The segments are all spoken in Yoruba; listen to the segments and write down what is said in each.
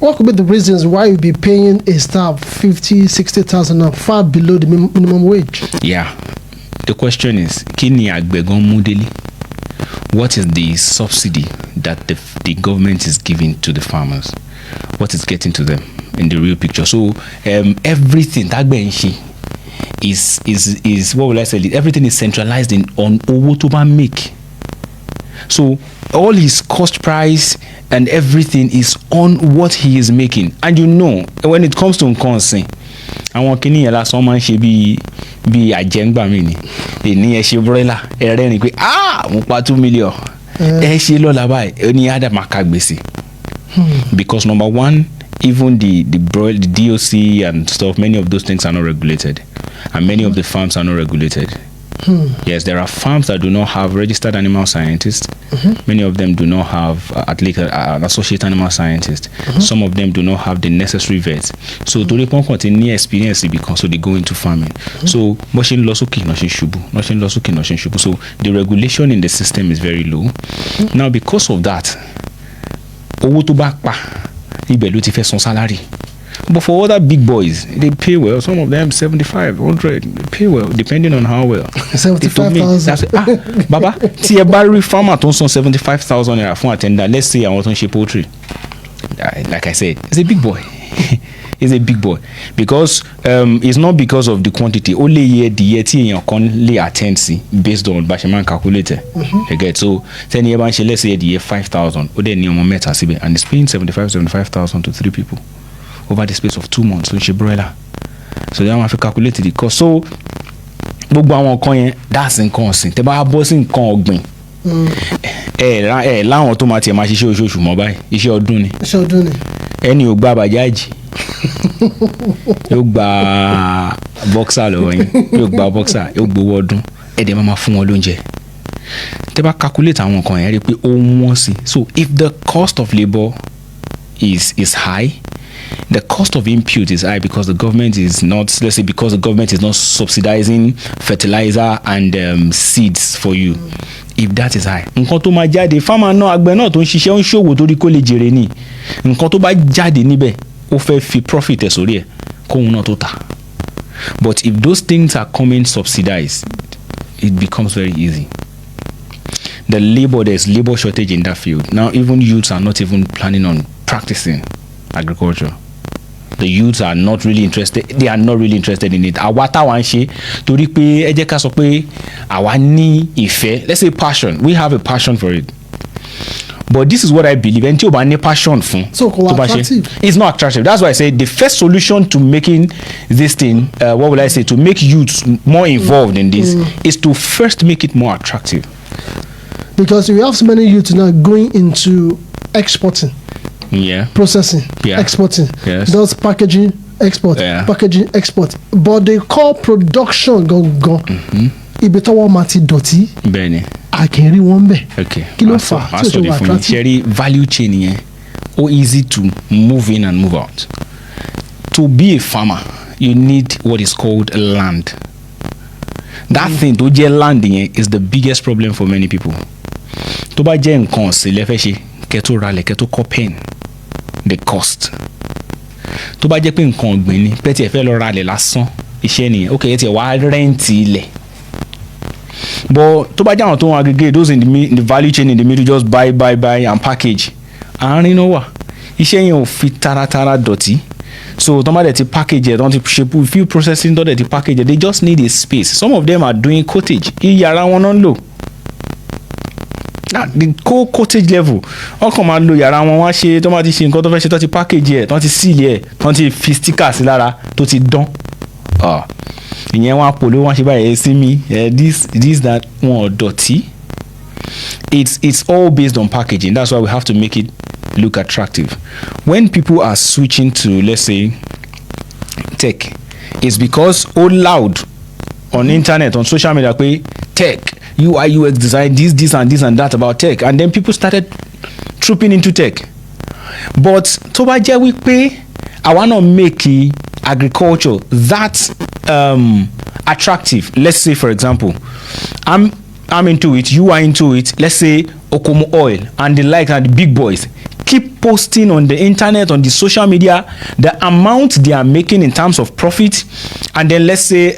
what could be the reasons why you be paying a staff 50,000-60,000 now, far below the minimum wage? Yeah. The question is, kini agbegan mudeli? What is the subsidy that the government is giving to the farmers? What is getting to them in the real picture? So everything that is what will I say? Everything is centralized on owo to make. So all his cost price and everything is on what he is making. And you know, when it comes to nkonsin, àwọn kini yẹn lásán máa ń ṣe bí àjẹngbà mi ni. Èní ẹ ṣe brella ẹ rẹ́rìn pé mo pa 2 million. Ẹ ṣe lọ́la báyìí ní Adam akagbèsè. Because number one, even the DOC and stuff, many of those things are not regulated, and many of the farms are not regulated. Yes, there are farms that do not have registered animal scientists. Many of them do not have at least an associate animal scientist. Some of them do not have the necessary vets. So to the point continue experience because so they go into farming. So nothing losuki, nothing shubu. So the regulation in the system is very low. Now because of that, owó tó bá pa ibẹ̀ ló ti fẹ́ san salary. But for other big boys, they pay well. Some of them 75, 100. They pay well, depending on how well. 75,000. Baba, tí ẹ bá rí farmer tó ń san 75,000 naira fún attendant, let's say àwọn tó ń ṣe poultry. Like I said, it's a big boy. It's a big boy because it's not because of the quantity. Only year the year tí èèyàn kan lè attend sí based on bá ṣe máa ń calculate. You get so 10 year bá ń ṣe let's say the year 5,000. Ó dẹ̀ ní ọmọ mẹ́ta síbẹ̀ and it's paying 75,000 to 3 people over the space of 2 months. So she broiler. So they have to calculate the cost. So gbogbo àwọn kan yẹn that's nǹkan ọ̀sìn. Tẹ́ bá bọ́ sí nǹkan ọ̀gbìn. Láwọn tó máa tiẹ̀ máa ṣiṣẹ́ oṣooṣù mọ́ báyìí iṣẹ́ ọdún ni. Iṣẹ́ ọdún ni. Ẹni ò gba bàjáàjì. Yóò gba boxer lọ́wọ́ yín. Yóò gba boxer. Yóò gbowó ọdún. Ẹ̀dẹ̀ máa fún wọn lóúnjẹ. Tẹ́ bá calculate àwọn kan yẹn rí pé ó wọ́n sí. So if the cost of labour is high, the cost of input is high because the government is not, let's say, because the government is not subsidizing fertilizer and seeds for you. If that is high, nǹkan tó máa jáde farmer náà àgbẹ̀ náà tó ń ṣiṣẹ́ ń ṣòwò torí kó lè jèrè ni nǹkan tó bá jáde níbẹ̀ ó fẹ́ fi profit ẹ̀ sórí ẹ̀ kóhun náà tó tà. But if those things are coming subsidized, it becomes very easy. There's labor shortage in that field. Now even youths are not even planning on practicing agriculture. The youths are not really interested. They are not really interested in it. Àwa táwa ń ṣe torí pé ẹ jẹ́ ká sọ pé àwa ní ìfẹ́. Let's say passion. We have a passion for it. But this is what I believe. Ẹni tí o bá ní passion fún. So kò wá attractive. It's not attractive. That's why I say the first solution to making this thing, what will I say, to make youths more involved in this is to first make it more attractive. Because we have so many youths now going into exporting. Yeah. Processing, exporting. Yes. Does packaging, export, packaging, export. But they call production go. Ibi tọ́wọ́ máa ti dọ̀tí. Bẹ́ẹ̀ni. Àkèrè wọn bẹ̀. Okay. Kí ló fà á tí o ṣe wà attractive? Ṣẹ́rí value chain yẹn ó easy to move in and move out. To be a farmer, you need what is called land. That thing tó jẹ́ land yẹn is the biggest problem for many people. Tó bá jẹ́ nǹkan ọ̀sìn lẹ́fẹ̀ẹ́ ṣe kẹ́tó ralẹ̀ kẹ́tó kọ́ pen the cost. Tó bá jẹ́ pé nǹkan ọ̀gbìn ni pẹ́ẹ́tì ẹ̀ fẹ́ lọ ralẹ̀ lásán iṣẹ́ nìyẹn ok ẹ̀ tiẹ̀ wá rẹ́ǹtì ilẹ̀. But tó bá jẹ́ àwọn tó ń aggregate those in the value chain in the middle just buy and package. Àárín náà wà iṣẹ́ yẹn ò fi taratara dọ̀tí. So tó bá dẹ̀ ti package ẹ̀ tó ti ṣe few processing tó dẹ̀ ti package ẹ̀ they just need a space. Some of them are doing cottage. Iyàrá wọn náà ń lò. The cottage level ọkàn máa lo yàrá wọn wá ṣe tó máa ti ṣe nǹkan tó fẹ́ ṣe tó ti package ẹ̀ tó ti seal ẹ̀ tó ti fi sticker sí lára tó ti dán ìyẹn wọn àpòlò wọn ṣe báyìí sí mi this that wọn ò dọ̀tí. It's all based on packaging. That's why we have to make it look attractive. When people are switching to, let's say, tech, it's because all loud on internet, on social media, pé tech, UI, UX design, this and that about tech, and then people started trooping into tech. But tó bá jẹ́ wípé I wanna make agriculture that attractive. Let's say, for example, I'm into it, you are into it. Let's say Okomo Oil and the like and the big boys keep posting on the internet, on the social media, the amount they are making in terms of profit, and then let's say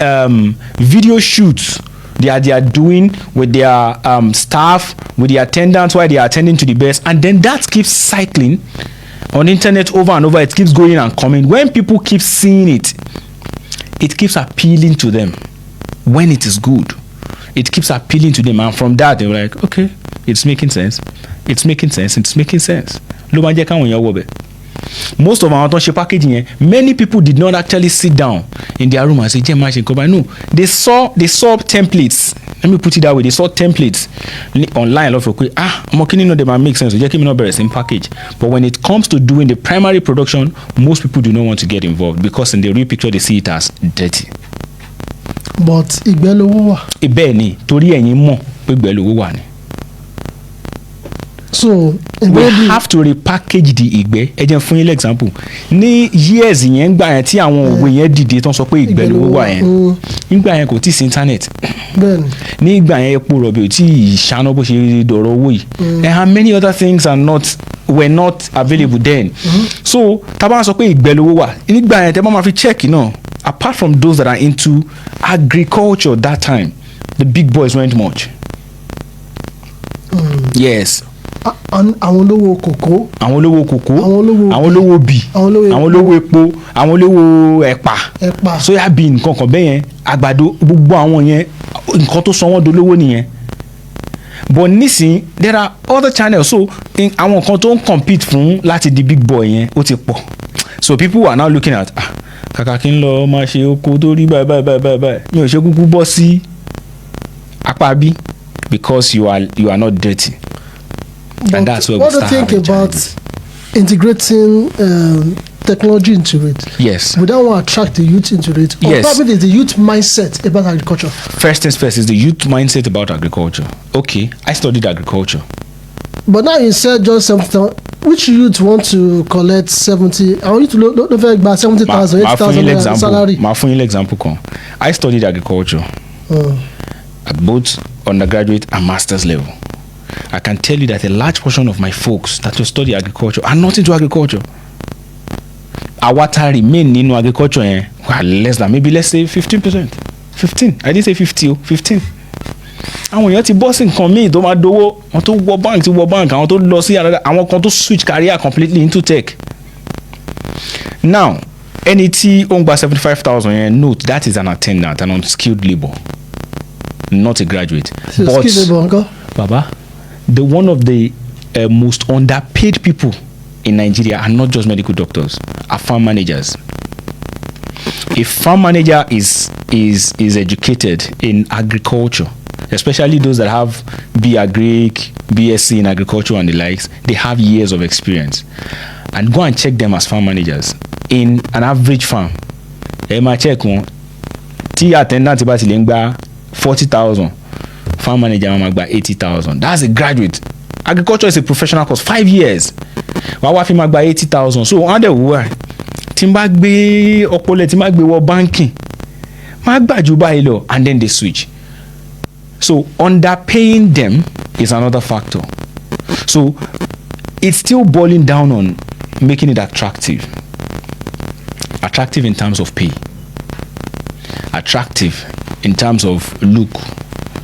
video shoots they are doing with their staff, with the attendants while they are attending to the best, and then that keeps cycling on internet over and over. It keeps going and coming. When people keep seeing it, it keeps appealing to them. When it is good, it keeps appealing to them, and from that they're like, okay, it's making sense, it's making sense, it's making sense. Most of our share packaging, many people did not actually sit down in their room and say, no, they saw templates. Let me put it that way. They saw templates online. I'm okay, no, they might make sense. Just not better same package. But when it comes to doing the primary production, most people do not want to get involved because in the real picture they see it as dirty. But igbelowo wa. Ni torí ẹ̀yin mọ̀ pé igbelowo wa ni. So we have to repackage the igbe. Ẹ jẹ́ fún yín example. Ní years yẹn gbà yẹn tí àwọn òwe yẹn dìde tán sọ pé igbelowo wa yẹn. Nígbà yẹn kò tí sí internet. Ní ìgbà yẹn epo rọ̀bì ò tí ì ṣáná bó ṣe dọ̀rọ̀ owó yìí. And many other things were not available then. So tá bá sọ pé igbelowo wa, nígbà yẹn tẹ́ bá máa fi check náà. Apart from those that are into agriculture that time, the big boys weren't much. Yes. Àwọn olówó kòkó. Àwọn olówó kòkó. Àwọn olówó bì. Àwọn olówó epo. Àwọn olówó ẹ̀pà. Soya bean nǹkan bẹ́ẹ̀ yẹn. Àgbàdo gbogbo àwọn yẹn nǹkan tó sọ wọ́n dolówó nìyẹn. But nísìn there are other channels, so àwọn nǹkan tó ń compete fún láti di big boy yẹn ó ti pọ̀. So people are now looking at kàkà kí n lọ máa ṣe oko tó rí báyìí mi ò ṣe kúkú bọ́ sí apá bí because you are not dirty. But and that's where what we start. What do you think about integrating technology into it? Yes. We don't want to attract the youth into it. Or yes. Probably the youth mindset about agriculture. First things first is the youth mindset about agriculture. Okay, I studied agriculture. But now you said just 70,000. Which youth want to collect 70? I want you to look about 70,000, 80,000 salary. My final example. I studied agriculture at both undergraduate and master's level. I can tell you that a large portion of my folks that will study agriculture are not into agriculture. Our remain in agriculture less than maybe let's say 15%. 15. I didn't say 50. 15. Àwọn èèyàn ti bọ́ sí nǹkan míì tó máa dówó, àwọn tó wọ bank, àwọn tó lọ sí àwọn kan tó switch career completely into tech. Now, ẹni tí ó ń gba 75,000 yẹn, note that is an attendant, an unskilled labour, not a graduate. So but skilled labour, Baba, one of the most underpaid people in Nigeria are not just medical doctors, are farm managers. A farm manager is educated in agriculture, especially those that have B.Agric, BSc in agriculture and the likes. They have years of experience. And go and check them as farm managers in an average farm. Ẹ máa check wọn tí attendant bá ti lè gba 40,000, farm manager máa gba 80,000. That's a graduate. Agriculture is a professional course, 5 years. Wàá fi máa gba 80,000. So wọ́n á dẹ̀ wúwa tí n bá gbé ọpọlọ tí n bá gbé wọ banking máa gbà jù báyìí lọ, and then they switch. So underpaying them is another factor. So it's still boiling down on making it attractive. Attractive in terms of pay. Attractive in terms of look,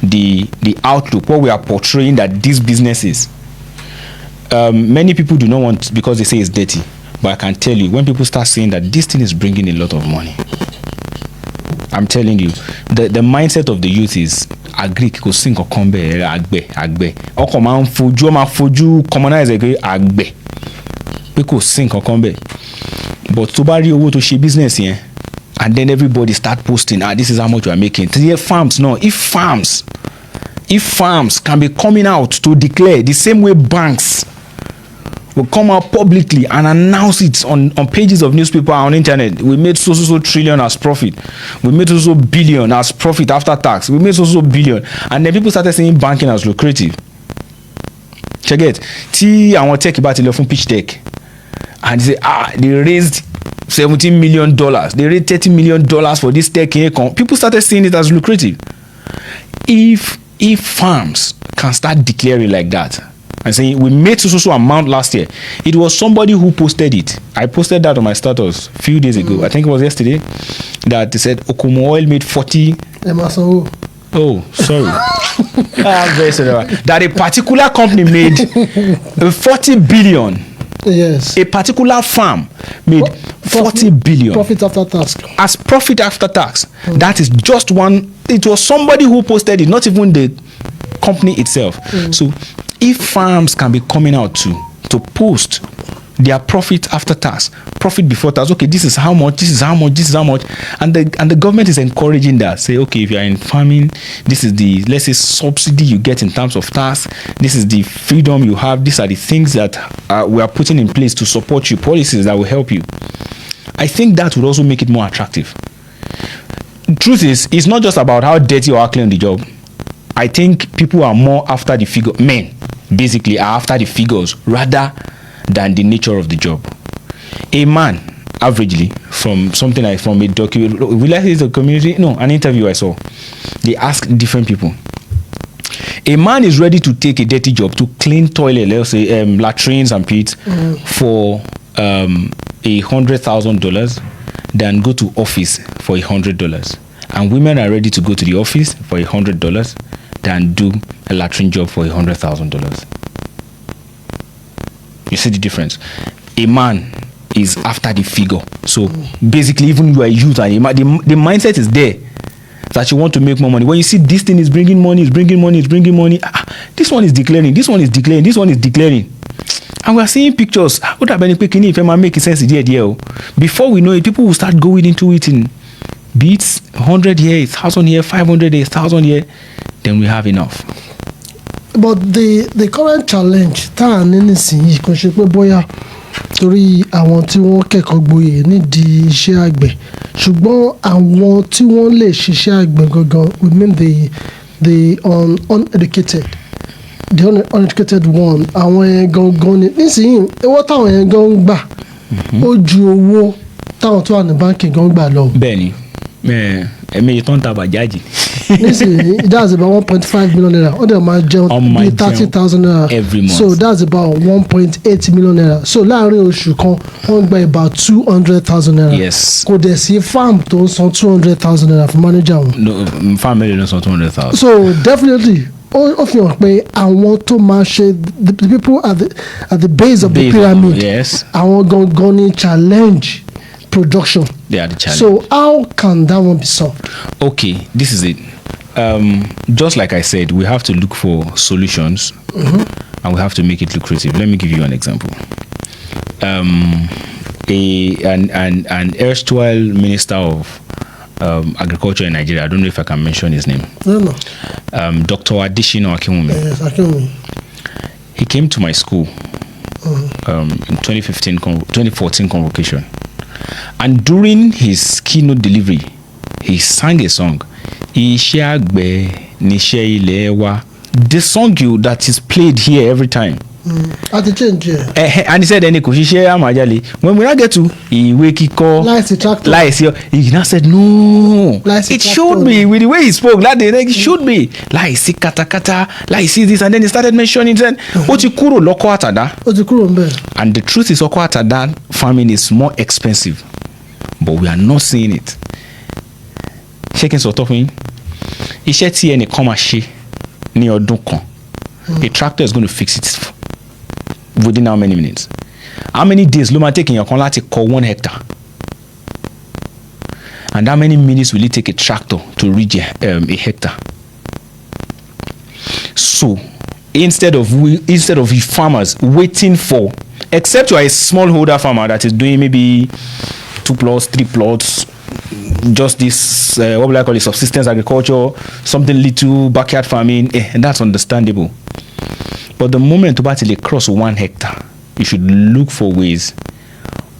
the outlook, what we are portraying that this business is. Many people do not want, because they say it's dirty. But I can tell you, when people start saying that this thing is bringing a lot of money, I'm telling you, the mindset of the youth is agri kò sí nǹkan kan bẹ́ẹ̀ àgbẹ̀ ọkọ̀ máa fojú commonize pé àgbẹ̀ pé kò sí nǹkan kan bẹ́ẹ̀, but tó bá rí owó tó ṣe business yẹn and then everybody start posting this is how much you are making. If farms can be coming out to declare the same way banks will come out publicly and announce it on pages of newspaper and on internet. We made so trillion as profit. We made so billion as profit after tax. We made so billion. And then people started saying banking as lucrative. Check it. Tí àwọn tech bá ti lọ fún pitch tech and they say they raised $17 million. They raised $30 million for this tech. People started seeing it as lucrative. If farms can start declaring like that, and saying we made so amount last year. It was somebody who posted it. I posted that on my status a few days ago. I think it was yesterday, that they said Okumu Oil made 40. Oh, sorry. I'm very sorry. That a particular company made 40 billion. Yes. A particular farm made 40 billion. Profit after tax. As profit after tax. That is just one. It was somebody who posted it, not even the company itself. So if farms can be coming out to post their profit after tax, profit before tax, okay, this is how much, this is how much, this is how much, and the government is encouraging that. Say, okay, if you are in farming, this is the, let's say, subsidy you get in terms of tax, this is the freedom you have, these are the things that we are putting in place to support you, policies that will help you. I think that would also make it more attractive. The truth is, it's not just about how dirty or how clean the job. I think people are more after the figure, men basically are after the figures rather than the nature of the job. A man, averagely, from something like from a document, will I say it's a community? No, an interview I saw. They asked different people. A man is ready to take a dirty job to clean toilet, let's say latrines and pits, for $100,000 than go to office for $100. And women are ready to go to the office for $100 than do a latrine job for $100,000. You see the difference? A man is after the figure. So basically, even you are a youth and the mindset is there that you want to make more money. When you see this thing is bringing money, it's bringing money, it's bringing money. This one is declaring, this one is declaring, this one is declaring. And we are seeing pictures. What have been picking if I'm making sense here? Before we know it, people will start going into it in beats, 100 here, 1,000 here, 500 here, 1,000 here. Then we have enough. But the current challenge tá à ní nísìnyí kò ṣe pé bóyá torí àwọn tí wọ́n kẹ́kọ̀ọ́ gboyè nídìí iṣẹ́ àgbẹ̀ ṣùgbọ́n àwọn tí wọ́n lè ṣiṣẹ́ àgbẹ̀ gangan we mean the uneducated the uneducated one àwọn yẹn gangan ni nísìnyí owó táwọn yẹn gan ń gbà ó ju owó táwọn tó wà ní báńkì gan gbà lọ. Bẹ́ẹ̀ni ẹ̀mí tó ń ta bàjáàjì. Nísìnyí that's about 1.5 million naira ó dẹ̀ máa jẹun bíi 30,000 naira every month. So that's about 1.8 million naira. So láàárín oṣù kan wọ́n gba about 200,000 naira. Yes. Kò dẹ̀ sí farm tó ń san 200,000 naira fún manager wọn. No, farm mẹ́rin ló san 200,000. So definitely ó fi hàn pé àwọn tó máa ṣe the people at the base of the pyramid. Yes. Àwọn gangan ni challenge production. They are the challenge. So how can that one be solved? Okay, this is it. Just like I said, we have to look for solutions, and we have to make it lucrative. Let me give you an example. An erstwhile minister of agriculture in Nigeria, I don't know if I can mention his name. No. Dr. Adishino Akinwumi. Yes, Akinwumi. He came to my school in 2014 convocation. And during his keynote delivery, he sang a song. Iṣẹ́ àgbẹ̀ níṣẹ́ ilé wa. The song that is played here every time. At the change, yeah. And he said, "Ẹni kò ṣiṣẹ́ àmàjálè." When we now get to ìwé kíkọ́, láìsí, he now said, "No." It showed me with the way he spoke that day. It showed me láìsí katakata, láìsí this, and then he started mentioning. Then ó ti kúrò lọ́kọ́ àtàdá. Ó ti kúrò ńbẹ̀. And the truth is, ọkọ́ àtàdá farming is more expensive, but we are not seeing it. Ṣé kí n sọ tọ́ fún yín? Iṣẹ́ tí ẹnìkan máa ṣe ní ọdún kan, a tractor is going to fix it within how many minutes? How many days ló máa take èèyàn kan láti kọ 1 hectare? And how many minutes will it take a tractor to reach a hectare? So instead of you farmers waiting for, except you are a smallholder farmer that is doing maybe 2 plots, 3 plots, just this what will I call it, subsistence agriculture, something little, backyard farming, and that's understandable. But the moment you actually cross 1 hectare, you should look for ways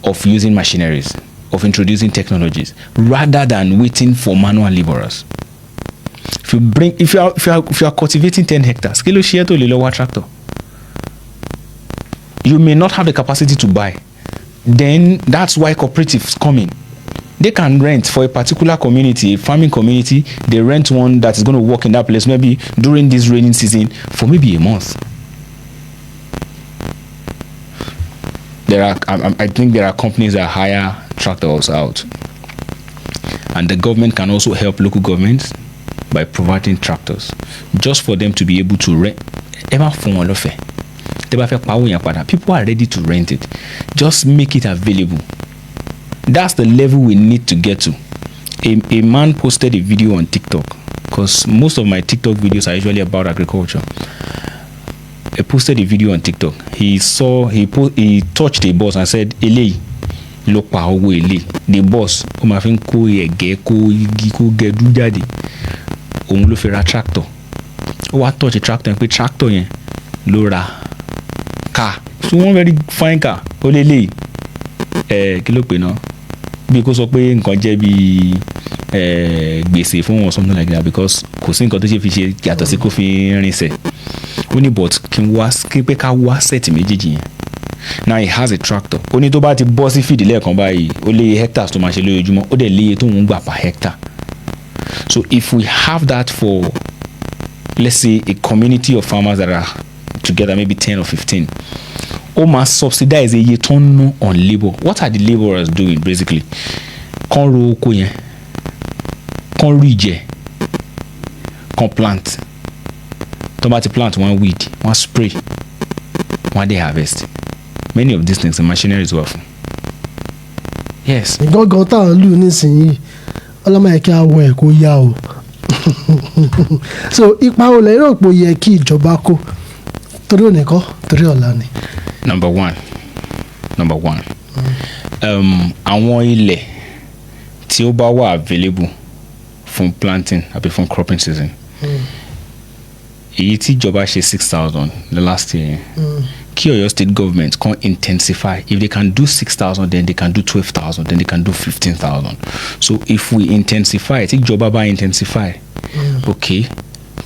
of using machineries, of introducing technologies, rather than waiting for manual laborers. If you are cultivating 10 hectares, kilo share to lower tractor. You may not have the capacity to buy. Then that's why cooperatives come in. They can rent for a particular community, a farming community. They rent one that is going to work in that place maybe during this rainy season for maybe a month. I think there are companies that hire tractors out, and the government can also help local governments by providing tractors just for them to be able to rent. People are ready to rent it. Just make it available. That's the level we need to get to. A man posted a video on TikTok, because most of my TikTok videos are usually about agriculture. He posted a video on TikTok. He touched a boss and said, "Ele, lo pa owo ele." The boss, o ma fi n ko ege, ko igi, ko gedu jade. Òun ló fi ra tractor. Ó wá touch a tractor and pé tractor yẹn ló ra car. So one very fine car. Ó lè lè kí ló pè náà? Bí kò sọ pé nǹkan jẹ́ bí gbèsè fún wọn or something like that, because kò sí nǹkan tó ṣe fi ṣe yàtọ̀ sí kó fi rinṣẹ́. Ó ní but kí pé ká wá set méjèèjì yẹn. Now he has a tractor. Ó ní tó bá ti bọ́ sí feed lẹ́ẹ̀kan báyìí, ó lé hectares tó máa ṣe lójoojúmọ́, ó dẹ̀ léye tó ń gbà per hectare. So if we have that for, let's say, a community of farmers that are together, maybe 10 or 15, ó máa subsidize iye tó ń ná on labour. What are the labourers doing basically? Kán ro oko yẹn, kán rí jẹ, kán plant. Tó bá ti plant, wọ́n weed, wọ́n spray, wọ́n dey harvest. Many of these things the machinery is worth. Yes. Gángan tá à ń lù nísìnyí ọlọ́mọ yẹ kí a wọ ẹ̀ kó yá o. So ipa olè rò pé ó yẹ kí ìjọba kó torí òní kọ́ torí ọ̀la ni. Number one. Àwọn ilẹ̀ tí ó bá wà available fún planting àbí fún cropping season. Èyí tí ìjọba ṣe 6,000 the last year. Kí Ọ̀yọ́ state government can intensify. If they can do 6,000, then they can do 12,000, then they can do 15,000. So if we intensify, tí ìjọba bá intensify, okay,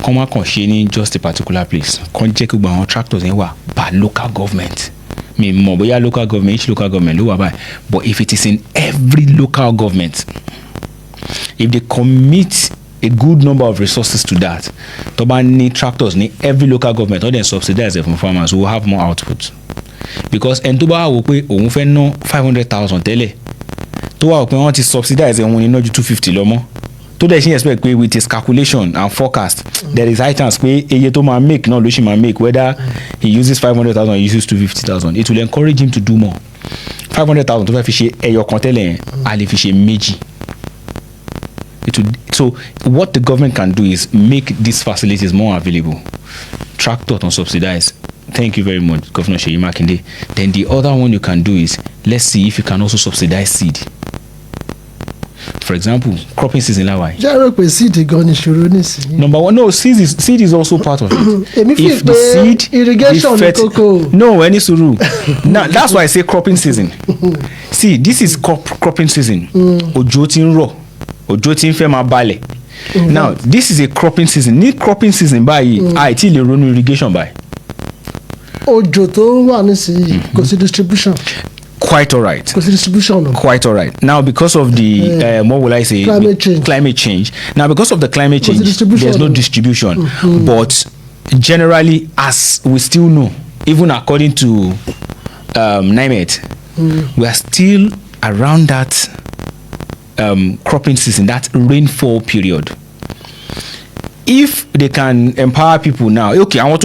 kọ́ máa kàn ṣe ní just a particular place. Kàn jẹ́ kí gbogbo àwọn tractors yẹn wà by local government. Mi mọ̀ bóyá local government, each local government ló wà báyìí. But if it is in every local government, if they commit a good number of resources to that, tó bá ní tractors ní every local government, or then subsidize it from farmers, we will have more output. Because ẹni tó bá wò pé òun fẹ́ ná 500,000 tẹ́lẹ̀, tó wà wò pé wọ́n ti subsidize òun ní ná ju 250 lọ mọ́, tó dẹ̀ ṣe expect pé with his calculation and forecast, there is high chance pé iye tó máa make náà ló ṣì máa make, whether he uses 500,000 or he uses 250,000, it will encourage him to do more. 500,000 tó fẹ́ fi ṣe ẹyọ kan tẹ́lẹ̀ yẹn, a lè fi ṣe méjì. So what the government can do is make these facilities more available. Tractor on subsidize. Thank you very much, Governor Seyi Makinde. Then the other one you can do is, let's see if you can also subsidize seed. For example, cropping season láwa yìí. Jẹ́ pé seed gan ni ìṣòro nísìnyí. Number one, no, seed is also part of it. Èmi fi pé irrigation ní kókó. No, ẹni sùúrù. Now that's why I say cropping season. See, this is cropping season. Òjò ti ń rọ̀. Òjò tí ń fẹ́ máa balẹ̀. Now this is a cropping season. Ní cropping season báyìí, àìtí lè ronú irrigation báyìí. Òjò tó ń wà nísìnyí kò sí distribution. Quite all right. Kò sí distribution no. Quite all right. Now because of the what will I say? Climate change. Now because of the climate change, there's no distribution. But generally, as we still know, even according to NIMET, we are still around that cropping season, that rainfall period. If they can empower people now, àwọn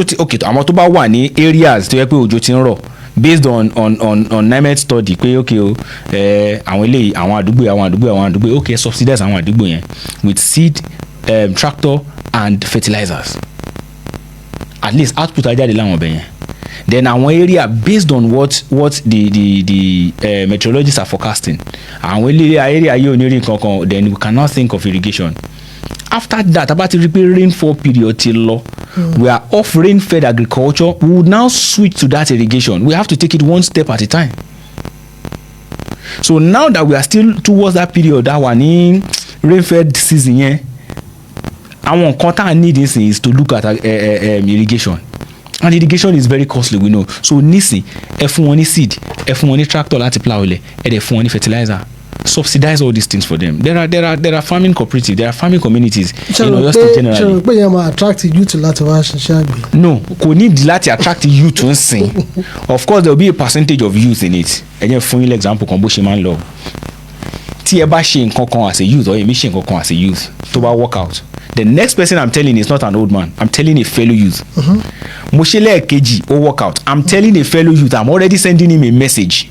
tó bá wà ní areas tó yẹ pé òjò ti ń rọ̀, based on NIMET study pé àwọn eléyìí àwọn àdúgbò subsidize àwọn àdúgbò yẹn with seed, tractor and fertilizers. At least output ajáde láwọn ọbẹ̀ yẹn. Then àwọn area based on what the meteorologists are forecasting, àwọn area yóò ní rí nǹkan, then we cannot think of irrigation. After that, about the rainfall period till law, we are off rain-fed agriculture. We would now switch to that irrigation. We have to take it one step at a time. So now that we are still towards that period, that one in rain-fed season, our contact need is to look at irrigation. And irrigation is very costly, we know. So nisi, ẹ fún wọn ní seed, ẹ fún wọn ní tractor láti plow ilẹ̀, ẹ dẹ̀ fún wọn ní fertilizer. subsidize all these things for them. There are farming cooperatives, there are farming communities in ṣe Oyo State rò generally. pé yẹn máa attract youth láti wá ṣiṣẹ́ àgbẹ̀. No, kò need láti attract youth ń sìn. Of course there will be a percentage of youth in it. Ẹ jẹ́ fún yín example kan bó ṣe máa ń lọ. Tí ẹ bá ṣe nǹkan kan as a youth or èmi ṣe nǹkan kan as a youth tó bá work out, the next person I'm telling is not an old man, I'm telling a fellow youth. Mo ṣe lẹ́ẹ̀kejì ó work out, I'm telling a fellow youth, I'm already sending him a message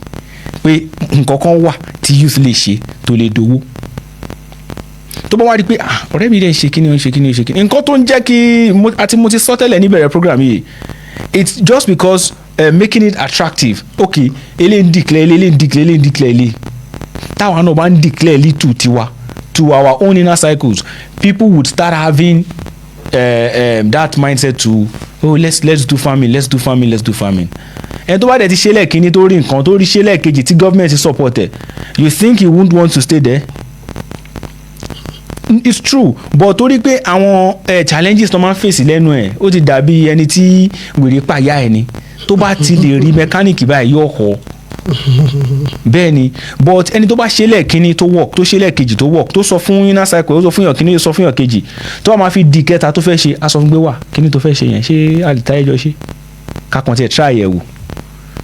pé nǹkan kan wà tí youth lè ṣe tó lè dowó. Tó bá wá rí pé ọ̀rẹ́ mi dẹ̀ ṣe kíni ó ń ṣe kíni ó ń ṣe kíni, nǹkan tó ń jẹ́ kí àti mo ti sọ tẹ́lẹ̀ níbẹ̀rẹ̀ program yìí, it's just because making it attractive. Okay, eléyìí ń declare eléyìí ń declare eléyìí ń declare eléyìí. Táwa náà bá ń declare little tiwa to our own inner cycles, people would start having that mindset to let's do farming. And tó bá dẹ̀ ti ṣe lẹ́ẹ̀kínní tó rí nǹkan tó rí ṣe lẹ́ẹ̀kejì tí government support ẹ̀, you think he won't want to stay there? It's true, but torí pé àwọn challenges tó máa ń fèsì lẹ́nu ẹ̀ ó ti dàbí ẹni tí wèrè pàyà ẹni tó bá ti lè rí mẹkáníìkì báyìí yóò họ. Bẹ́ẹ̀ ni, but ẹni tó bá ṣe lẹ́ẹ̀kínní tó work tó ṣe lẹ́ẹ̀kejì tó work tó sọ fún inner cycle ó sọ fún yàn kínní ó sọ fún yàn kejì tó wà máa fi di kẹta tó fẹ́ ṣe aṣọ fún gbé wà kínní tó fẹ́ ṣe yẹn ṣé àlìtá ẹjọ́ ṣe kakàn tiẹ̀ try ẹ̀ wò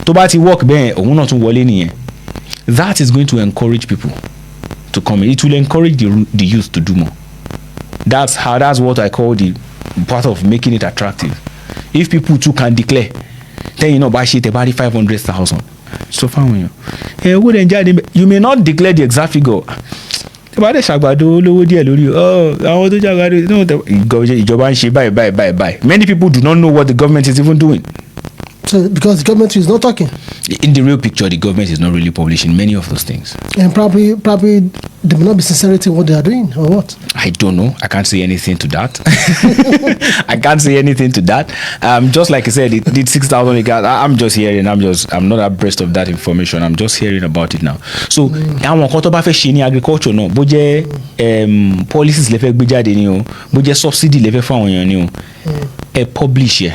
tó bá ti work bẹ́ẹ̀ òun náà tún wọlé nìyẹn. That is going to encourage people to come in. It will encourage the youth to do more. That's what I call the part of making it attractive. If people too can declare then bá ṣe tẹ̀ bá rí 500,000 so fáwọn èèyàn owó dẹ̀ ń jáde. You may not declare the exact figure. Tí bá dẹ̀ ṣàgbàdo lówó díẹ̀ lórí àwọn tó ṣàgbàdo ìjọba ń ṣe báyìí. Many people do not know what the government is even doing. So because the government is not talking. In the real picture, the government is not really publishing many of those things. And probably there may not be sincerity in what they are doing, or what? I don't know. I can't say anything to that. I can't say anything to that. Just like I said, it did 6,000 acres. I'm just hearing. I'm not abreast of that information. I'm just hearing about it now. So, àwọn kan tó bá fẹ́ ṣe ní agriculture náà, bó jẹ́ policies lè fẹ́ gbé jáde ni o, bó jẹ́ subsidy lè fẹ́ fún àwọn èèyàn ni o, ẹ publish yẹ.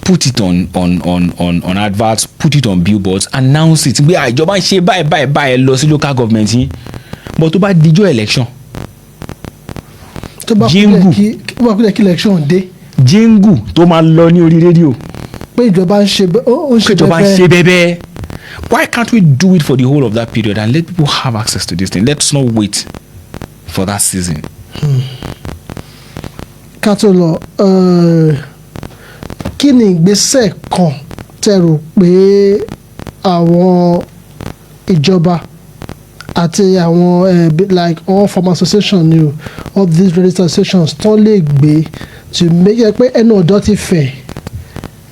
Put it on adverts, put it on billboards, announce it. Bí ìjọba ń ṣe báyìí lọ sí local government yín. But tó bá dijọ́ election. Tó bá kúlẹ̀ kí election dé. Jingle tó máa lọ ní orí rédíò. Pé ìjọba ń ṣe bẹ́ẹ̀. Why can't we do it for the whole of that period and let people have access to this thing? Let's not wait for that season. Ká tó lọ, kí ni ìgbésẹ̀ kan tẹ́ rò pé àwọn ìjọba àti àwọn like all farmer association ni o all these registered associations tán lè gbé to make it pé ẹnu ọ̀dọ́ ti fẹ̀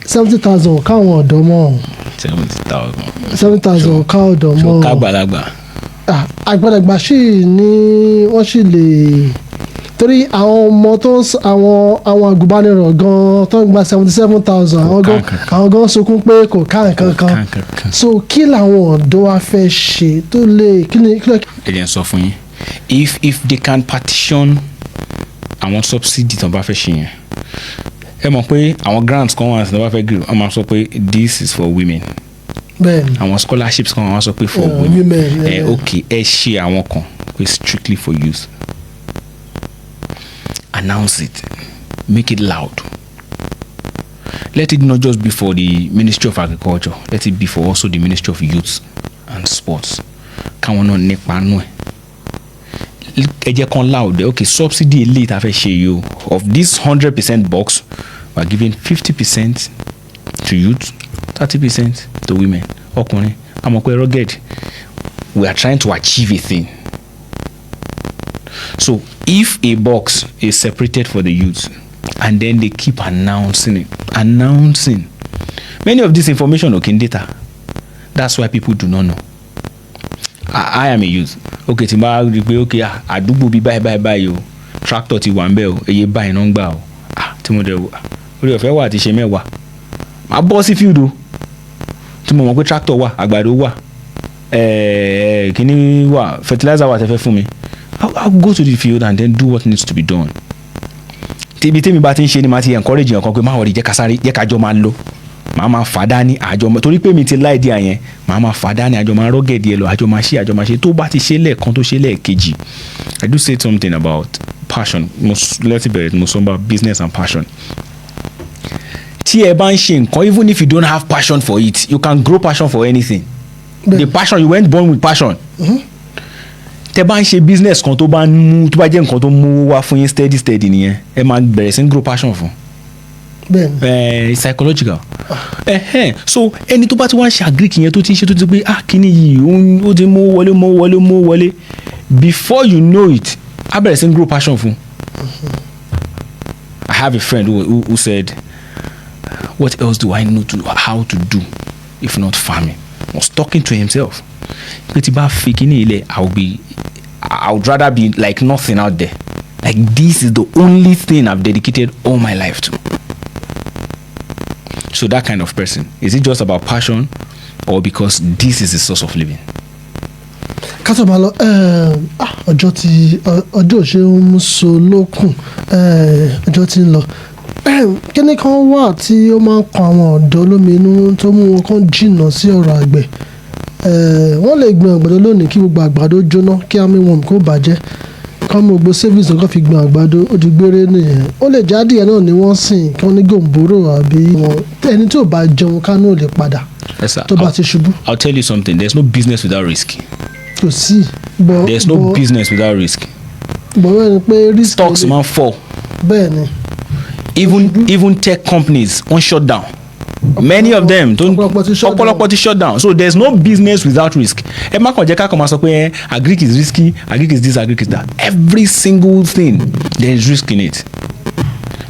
70,000 káwọn ọ̀dọ́ mọ́ 70,000 káwọn ọ̀dọ́ mọ́ kágbàlagbà àgbàlagbà sì ni wọ́n sì lè torí àwọn ọmọ tó àwọn àgùnbánirọ̀ gan tó ń gba 77,000 àwọn gan sunkún pé kò ká nǹkan kan so kí làwọn ọ̀dọ́ wa fẹ́ ṣe tó lè kí ni. ẹ jẹ́ n sọ fún yín if they can partition àwọn subsidy tó bá fẹ́ ṣe yẹn ẹ mọ̀ pé àwọn grants kan wà tó bá fẹ́ gbé wọ́n máa sọ pé this is for women bẹ́ẹ̀ni àwọn scholarships kan wọ́n sọ pé for women ok ẹ ṣe àwọn kan pé strictly for youth. Announce it, make it loud. Let it not just be for the Ministry of Agriculture, let it be for also the Ministry of Youth and Sports. Káwọn náà nípa nú ẹ̀. Ẹ jẹ́ kan loud, okay, subsidy eléyìí tá fẹ́ ṣe yìí o. Of this 100% box, we are giving 50% to youth, 30% to women. Ọkùnrin, àmọ́ pé rugged. We are trying to achieve a thing. So if a box is separated for the youth and then they keep announcing many of this information in data, that's why people do not know. I am a youth. Okay, tí n bá rí pé okay àdúgbò bí báyìí o tractor ti wà ń bẹ̀ o eye báyìí náà ń gbà o tí mo dẹ̀ orí ọ̀fẹ́ wà àti ṣe mẹ́wàá máa bọ́ sí field o tí mo mọ̀ pé tractor wà àgbàdo wà kíní wà fertilizer wà tẹ́fẹ́ fún mi. I'll go to the field and then do what needs to be done. Tèmi bá ti ń ṣe ni màá ti encourage yàn kan pé má wọrí jẹ́ ká jọ máa lọ màá máa fà dání àjọ torí pé mi ti láìdí àyẹn màá máa fà dání àjọ máa rọ́gẹ̀dì ẹ lọ àjọ máa ṣe tó bá ti ṣe lẹ́ẹ̀kan tó ṣe lẹ́ẹ̀kejì. I do say something about passion let's bẹ̀rẹ̀ mo sọ about business and passion. Tí ẹ bá ń ṣe nǹkan even if you don't have passion for it you can grow passion for anything. The passion you weren't born with passion. Tẹ bá ń ṣe business kan tó bá jẹ́ nǹkan tó mú wá fún yín steady nìyẹn ẹ máa bẹ̀rẹ̀ sí ń grow passion fún. Psychological. So ẹni tó bá ti wá ń ṣe agric yẹn tó ti ń ṣe tó ti pé kíní yìí ó ti mú wọlé before you know it á bẹ̀rẹ̀ sí ń grow passion fún. I have a friend who said what else do I know how to do if not farming? He was talking to himself. Pé tí bá fi kíní ilẹ̀ I would rather be like nothing out there. Like this is the only thing I've dedicated all my life to. So that kind of person, is it just about passion or because this is the source of living? Kátó máa lọ ọjọ́ ṣe ń so lókun ọjọ́ tí ń lọ kíní kan wà tí ó máa ń kan àwọn ọ̀dọ́ lóminú tó mú wọn kàn jìnnà sí ọ̀rọ̀ àgbẹ̀ wọ́n lè gbin àgbàdo lónìí kí gbogbo àgbàdo jóná kí àmì wọn kó bàjẹ́ kọ́ mú gbogbo savings nǹkan fi gbin àgbàdo ó di gbére nìyẹn ó lè jáde ẹ̀ náà ni wọ́n sìn kí wọ́n ní gòǹbóró àbí wọn ẹni tí ò bá jẹun kánú ò lè padà tó bá ti ṣubú. I'll tell you something, there's no business without risk. Kò sí. There's no business without risk. Bọ̀wọ́ ẹni pé risk. Stocks man fall. Bẹ́ẹ̀ ni. Even tech companies won't shut down. Many of them ọ̀pọ̀lọpọ̀ ti shut down. So there's no business without risk. Ẹ má kàn jẹ́ ká kàn máa sọ pé agric is risky, agric is this, agric is that. Every single thing there is risk in it.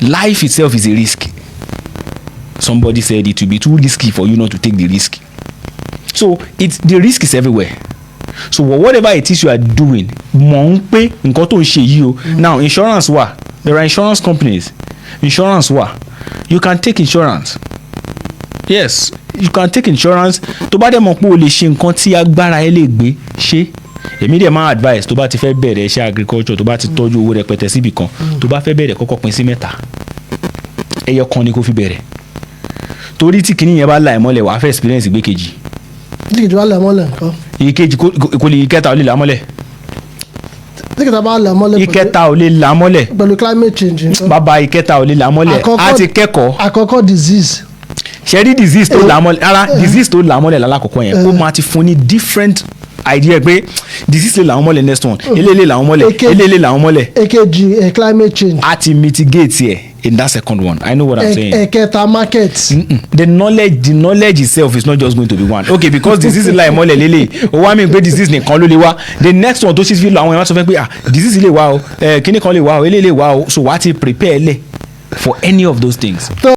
Life itself is a risk. Somebody said it will be too risky for you not to take the risk. So the risk is everywhere. So whatever it is you are doing, mọ̀ ń pé nǹkan tó ń ṣe yìí o. Now insurance wà. There are insurance companies. Insurance wà. You can take insurance. Yes, you can take insurance. Tó bá dẹ̀ mọ̀ pé o lè ṣe nǹkan tí agbára ẹ lè gbé ṣe. Èmi dẹ̀ máa advice tó bá ti fẹ́ bẹ̀rẹ̀ iṣẹ́ agriculture tó bá ti tọ́jú owó rẹpẹtẹ síbì kan tó bá fẹ́ bẹ̀rẹ̀ kọ́kọ́ pín sí mẹ́ta. Ẹyọ kan ni kó fi bẹ̀rẹ̀. Torí tí kìíní yẹn bá la ẹ̀ mọ́lẹ̀ wàá fẹ́ experience ìgbé kejì. Tí kejì bá la ẹ̀ mọ́lẹ̀ nǹkan. Ìkejì kò lè ìkẹta ò lè la mọ́lẹ̀. Tí kẹta bá la mọ́lẹ̀. Ìkẹta ò lè la mọ́lẹ̀. Pẹ̀lú climate change nǹkan. Bàbá ìkẹta ò lè la mọ́lẹ̀. A ti kẹ́kọ̀ọ́. Àkọ́kọ́ disease. Ṣẹ́rí disease tó la mọ́lẹ̀ ara disease tó la mọ́lẹ̀ lálákọ̀ọ́kọ́ yẹn ó máa ti fún ní different idea pé disease lè làwọn mọ́lẹ̀ next one eléyìí làwọn mọ́lẹ̀ eléyìí làwọn mọ́lẹ̀. Èkejì climate change. A ti mitigate here in that second one. I know what I'm saying. Ẹ̀kẹta market. The knowledge itself is not just going to be one. Okay, because disease la ìmọ́lẹ̀ lélẹ̀ o wá mi pé disease nìkan ló lè wá the next one tó ṣe fi lọ àwọn èèyàn sọ fẹ́ pé disease lè wá o kíní kan lè wá o eléyìí lè wá o so wàá ti prepare lẹ̀ for any of those things.